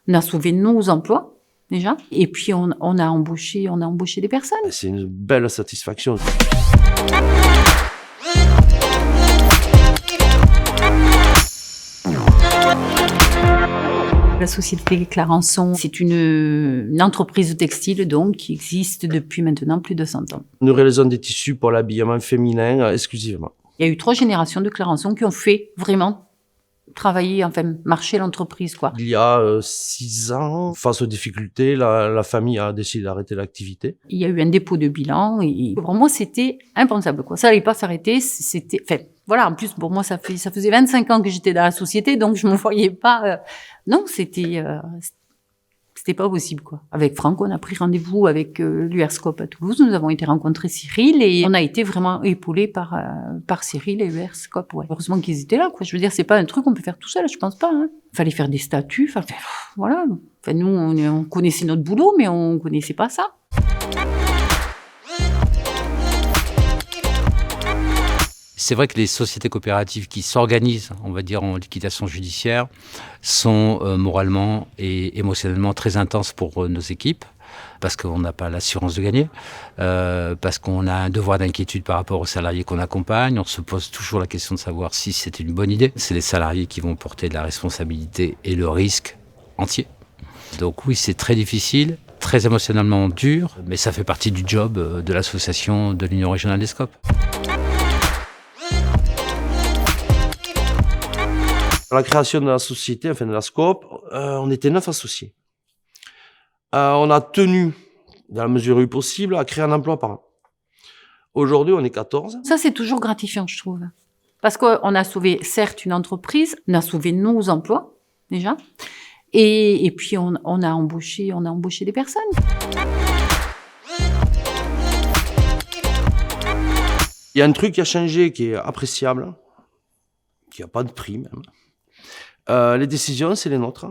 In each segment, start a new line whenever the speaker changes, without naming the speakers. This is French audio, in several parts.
On a sauvé nos emplois, déjà. Et puis, on a embauché des personnes.
C'est une belle satisfaction.
La société Clarençon, c'est une entreprise de textile donc qui existe depuis maintenant plus de 100 ans.
Nous réalisons des tissus pour l'habillement féminin exclusivement.
Il y a eu 3 générations de Clarençon qui ont fait vraiment travailler, enfin marcher l'entreprise, quoi.
Il y a 6 ans, face aux difficultés, la famille a décidé d'arrêter l'activité.
Il y a eu un dépôt de bilan et pour moi c'était impensable, quoi. Ça allait pas s'arrêter, c'était, enfin voilà, en plus pour moi ça faisait 25 ans que j'étais dans la société, donc je me voyais pas. Non, c'était pas possible, quoi. Avec Franck, on a pris rendez-vous avec l'URSCOP à Toulouse. Nous avons été rencontrer Cyril et on a été vraiment épaulés par Cyril et l'URSCOP. Ouais. Heureusement qu'ils étaient là, quoi. Je veux dire, c'est pas un truc qu'on peut faire tout seul, je pense pas. Hein. Fallait faire des statuts. Enfin, voilà. Enfin, nous, on connaissait notre boulot, mais on connaissait pas ça.
C'est vrai que les sociétés coopératives qui s'organisent, on va dire, en liquidation judiciaire, sont moralement et émotionnellement très intenses pour nos équipes, parce qu'on n'a pas l'assurance de gagner, parce qu'on a un devoir d'inquiétude par rapport aux salariés qu'on accompagne. On se pose toujours la question de savoir si c'est une bonne idée. C'est les salariés qui vont porter de la responsabilité et le risque entier. Donc oui, c'est très difficile, très émotionnellement dur, mais ça fait partie du job de l'association de l'Union régionale des SCOP.
À la création de la société, enfin de la SCOP, on était 9 associés. On a tenu, dans la mesure où possible, à créer un emploi par an. Aujourd'hui, on est 14.
Ça, c'est toujours gratifiant, je trouve. Parce qu'on a sauvé, certes, une entreprise, on a sauvé nos emplois, déjà, et puis on a embauché des personnes.
Il y a un truc qui a changé, qui est appréciable, qui n'a pas de prix même. Les décisions, c'est les nôtres.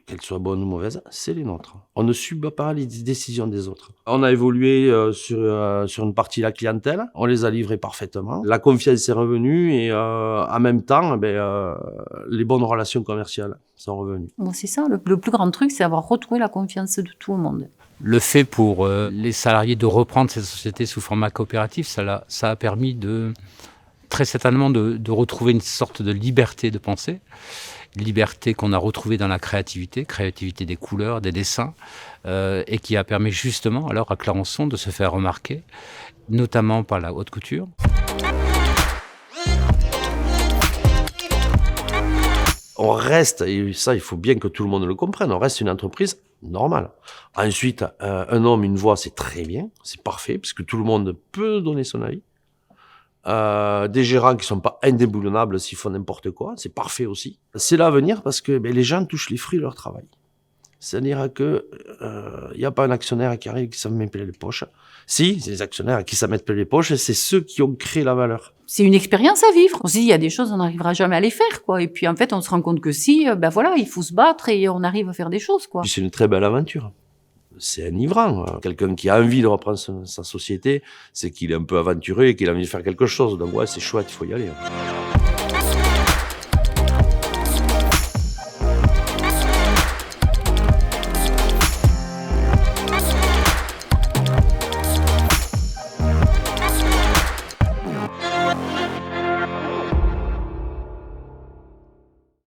Qu'elles soient bonnes ou mauvaises, c'est les nôtres. On ne subit pas les décisions des autres. On a évolué sur une partie de la clientèle. On les a livrés parfaitement. La confiance est revenue et en même temps, les bonnes relations commerciales sont revenues.
Bon, c'est ça, le plus grand truc, c'est avoir retrouvé la confiance de tout le monde.
Le fait pour les salariés de reprendre ces sociétés sous format coopératif, ça a permis très certainement de retrouver une sorte de liberté de penser, liberté qu'on a retrouvée dans la créativité des couleurs, des dessins, et qui a permis justement alors à Clarençon de se faire remarquer, notamment par la haute couture.
On reste, et ça il faut bien que tout le monde le comprenne, on reste une entreprise normale. Ensuite, un homme, une voix, c'est très bien, c'est parfait, puisque tout le monde peut donner son avis. Des gérants qui sont pas indéboulonnables s'ils font n'importe quoi, c'est parfait aussi. C'est l'avenir parce que les gens touchent les fruits de leur travail. C'est-à-dire que y a pas un actionnaire qui arrive qui s'en met plein les poches. Si, c'est les actionnaires qui s'en mettent plein les poches, c'est ceux qui ont créé la valeur.
C'est une expérience à vivre. On se dit, il y a des choses, on n'arrivera jamais à les faire, quoi. Et puis, en fait, on se rend compte que si, voilà, il faut se battre et on arrive à faire des choses, quoi.
Puis c'est une très belle aventure. C'est enivrant. Quelqu'un qui a envie de reprendre sa société, c'est qu'il est un peu aventureux et qu'il a envie de faire quelque chose. Donc ouais, c'est chouette, il faut y aller.